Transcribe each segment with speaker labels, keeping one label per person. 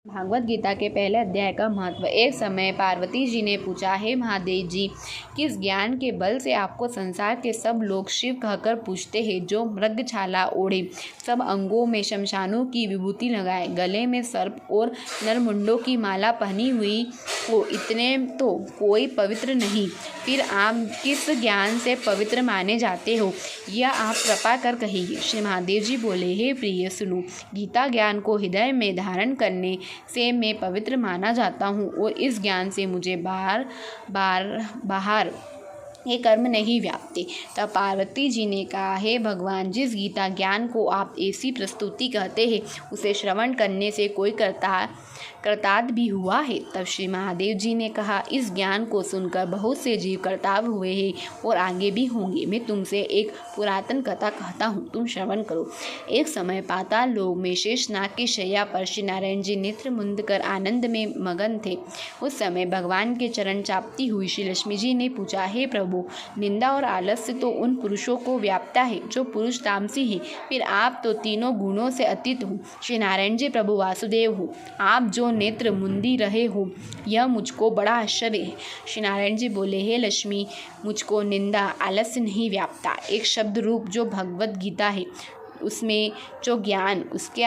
Speaker 1: भागवत गीता के पहले अध्याय का महत्व। एक समय पार्वती जी ने पूछा, हे महादेव जी, किस ज्ञान के बल से आपको संसार के सब लोग शिव कहकर पूछते हैं, जो मृगछाला ओढ़े, सब अंगों में शमशानों की विभूति लगाए, गले में सर्प और नरमुंडों की माला पहनी हुई हो, इतने तो कोई पवित्र नहीं, फिर आप किस ज्ञान से पवित्र माने जाते हो, यह आप कृपा कर कहिए। श्री महादेव जी बोले, हे प्रिय सुनो, गीता ज्ञान को हृदय में धारण करने से मैं पवित्र माना जाता हूँ और इस ज्ञान से मुझे बाहर ये कर्म नहीं व्यापते। तब पार्वती जी ने कहा, हे भगवान, जिस गीता ज्ञान को आप ऐसी प्रस्तुति कहते हैं, उसे श्रवण करने से कोई कृतार्थ भी हुआ है। तब श्री महादेव जी ने कहा, इस ज्ञान को सुनकर बहुत से जीव कृतार्थ हुए हैं और आगे भी होंगे। मैं तुमसे एक पुरातन कथा कहता हूँ, तुम श्रवण करो। एक समय पाताल लोक में शेषनाग की शैया पर श्री नारायण जी नेत्र मुंद कर आनंद में मगन थे। उस समय भगवान के चरण चापती हुई श्री लक्ष्मी जी ने पूछा, हे प्रभु, निंदा और आलस्य तो उन पुरुषों को व्यापता है जो पुरुष तामसी हैं, फिर आप तो तीनों गुणों से अतीत हो। श्री नारायण जी प्रभु वासुदेव हो, आप जो नेत्र मुंदी रहे हो, यह मुझको बड़ा आश्चर्य है। श्री नारायण जी बोले, हे लक्ष्मी, मुझको निंदा आलस्य नहीं व्यापता। एक शब्द रूप जो भगवत गीता है, उसमें जो ज्ञान उसके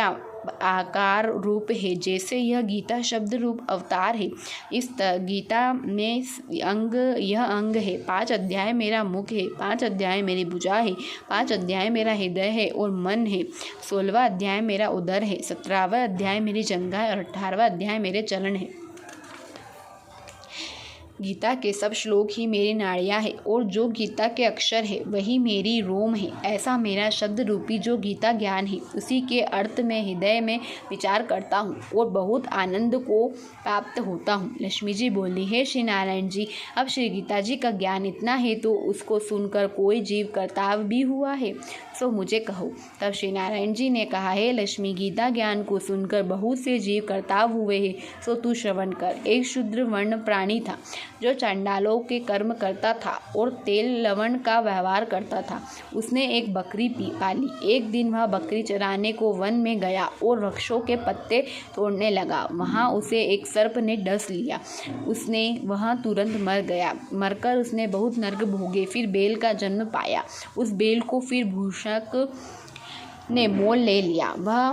Speaker 1: आकार रूप है, जैसे यह गीता शब्द रूप अवतार है। इस गीता में यह अंग है। 5 अध्याय मेरा मुख है, 5 अध्याय मेरी भुजा है, 5 अध्याय मेरा हृदय है और मन है, 16वां अध्याय मेरा उदर है, 17वां अध्याय मेरी जंघा है और 18वां अध्याय मेरे चरण है। गीता के सब श्लोक ही मेरी नाड़ियाँ है और जो गीता के अक्षर है वही मेरी रोम है। ऐसा मेरा शब्द रूपी जो गीता ज्ञान है, उसी के अर्थ में हृदय में विचार करता हूँ और बहुत आनंद को प्राप्त होता हूँ। लक्ष्मी जी बोली, हे श्री नारायण जी, अब श्री गीता जी का ज्ञान इतना है तो उसको सुनकर कोई जीव कर्ताव भी हुआ है, सो मुझे कहो। तब श्री नारायण जी ने कहा, हे लक्ष्मी, गीता ज्ञान को सुनकर बहुत से जीव कर्ताव हुए हैं, सो तू श्रवण कर। एक शूद्र वर्ण प्राणी था जो चांडालों के कर्म करता था और तेल लवण का व्यवहार करता था। उसने एक बकरी पाली। एक दिन वह बकरी चराने को वन में गया और वृक्षों के पत्ते तोड़ने लगा। वहाँ उसे एक सर्प ने डस लिया। वह तुरंत मर गया। मरकर उसने बहुत नरक भोगे, फिर बेल का जन्म पाया। उस बेल को फिर भूषक ने मोल ले लिया। वह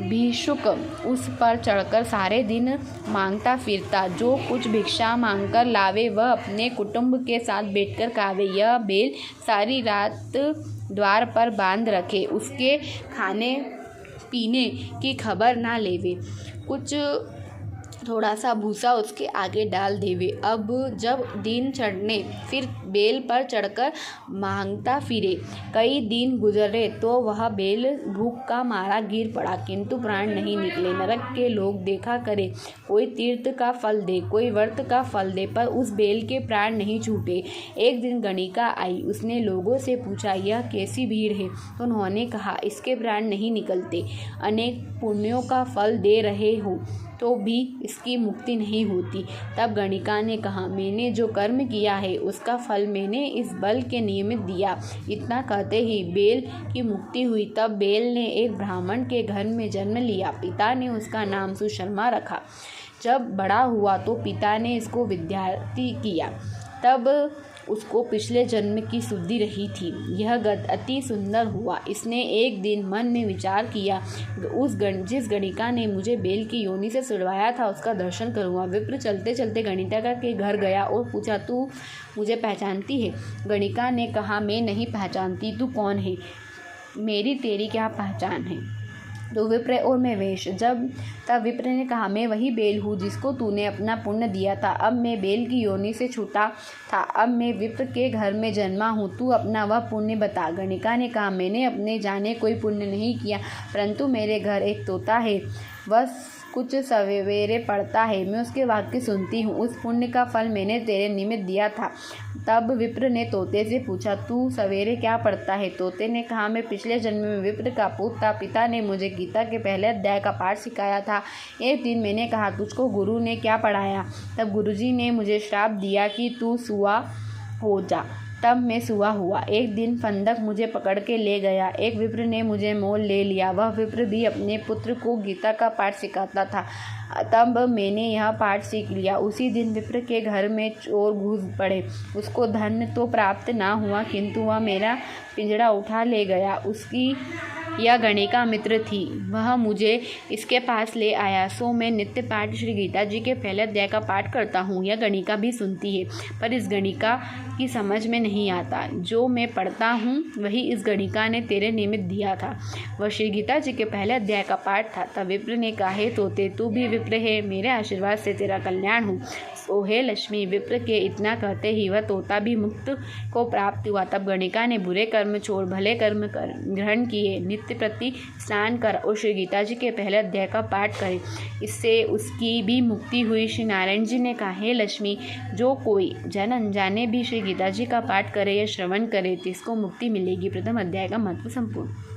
Speaker 1: भिक्षुक उस पर चढ़कर सारे दिन मांगता फिरता। जो कुछ भिक्षा मांगकर लावे वह अपने कुटुंब के साथ बैठकर खावे। यह बेल सारी रात द्वार पर बांध रखे, उसके खाने पीने की खबर ना लेवे, कुछ थोड़ा सा भूसा उसके आगे डाल देवे। अब जब दिन चढ़ने फिर बेल पर चढ़कर मांगता फिरे। कई दिन गुजरे तो वह बेल भूख का मारा गिर पड़ा, किंतु प्राण नहीं निकले। नरक के लोग देखा करे, कोई तीर्थ का फल दे, कोई व्रत का फल दे, पर उस बेल के प्राण नहीं छूटे। एक दिन गणिका आई। उसने लोगों से पूछा, यह कैसी भीड़ है? तो उन्होंने कहा, इसके प्राण नहीं निकलते। अनेक पुण्यों का फल दे रहे हो तो भी इसकी मुक्ति नहीं होती। तब गणिका ने कहा, मैंने जो कर्म किया है उसका फल मैंने इस बल के नियमित दिया। इतना कहते ही बेल की मुक्ति हुई। तब बेल ने एक ब्राह्मण के घर में जन्म लिया। पिता ने उसका नाम सुशर्मा रखा। जब बड़ा हुआ तो पिता ने इसको विद्यार्थी किया। तब उसको पिछले जन्म की शुद्धि रही थी। यह गद अति सुंदर हुआ। इसने एक दिन मन में विचार किया, जिस गणिका ने मुझे बेल की योनि से छुड़वाया था उसका दर्शन करूँगा। विप्र चलते चलते गणिका के घर गया और पूछा, तू मुझे पहचानती है? गणिका ने कहा, मैं नहीं पहचानती। तू कौन है? मेरी तेरी क्या पहचान है? तो विप्र और मैं वेश। तब विप्र ने कहा, मैं वही बेल हूँ जिसको तूने अपना पुण्य दिया था। अब मैं बेल की योनि से छूटा था। अब मैं विप्र के घर में जन्मा हूँ। तू अपना वह पुण्य बता। गणिका ने कहा, मैंने अपने जाने कोई पुण्य नहीं किया, परंतु मेरे घर एक तोता है, वह कुछ सवेरे पढ़ता है, मैं उसके वाक्य सुनती हूँ। उस पुण्य का फल मैंने तेरे निमित्त दिया था। तब विप्र ने तोते से पूछा, तू सवेरे क्या पढ़ता है? तोते ने कहा, मैं पिछले जन्म में विप्र का पुत्र था। पिता ने मुझे गीता के पहले अध्याय का पाठ सिखाया था। एक दिन मैंने कहा, तुझको गुरु ने क्या पढ़ाया? तब गुरुजी ने मुझे श्राप दिया कि तू सुआ हो जा। तब मैं सुआ हुआ। एक दिन फंदक मुझे पकड़ के ले गया। एक विप्र ने मुझे मोल ले लिया। वह विप्र भी अपने पुत्र को गीता का पाठ सिखाता था। तब मैंने यह पाठ सीख लिया। उसी दिन विप्र के घर में चोर घुस पड़े। उसको धन तो प्राप्त ना हुआ, किंतु वह मेरा पिंजड़ा उठा ले गया। उसकी यह गणिका मित्र थी। वह मुझे इसके पास ले आया। सो मैं नित्य पाठ श्री गीता जी के पहले अध्याय का पाठ करता हूँ। यह गणिका भी सुनती है, पर इस गणिका की समझ में नहीं आता। जो मैं पढ़ता हूँ वही इस गणिका ने तेरे निमित्त दिया था। वह श्री गीता जी के पहले अध्याय का पाठ था। तब विप्र ने कहा, हे तोते, तू भी विप्र है, मेरे आशीर्वाद से तेरा कल्याण हो। ओ हे लक्ष्मी। विप्र के इतना कहते ही वह तोता भी मुक्त को प्राप्त हुआ। तब गणिका ने बुरे कर्म छोड़ भले कर्म कर ग्रहण किए। नित्य प्रति स्नान कर और श्री गीता जी के पहले अध्याय का पाठ करे। इससे उसकी भी मुक्ति हुई। श्री नारायण जी ने कहा, हे लक्ष्मी, जो कोई जन अनजाने भी श्री गीता जी का पाठ करे या श्रवण करे, तो इसको मुक्ति मिलेगी। प्रथम अध्याय का महत्व संपूर्ण।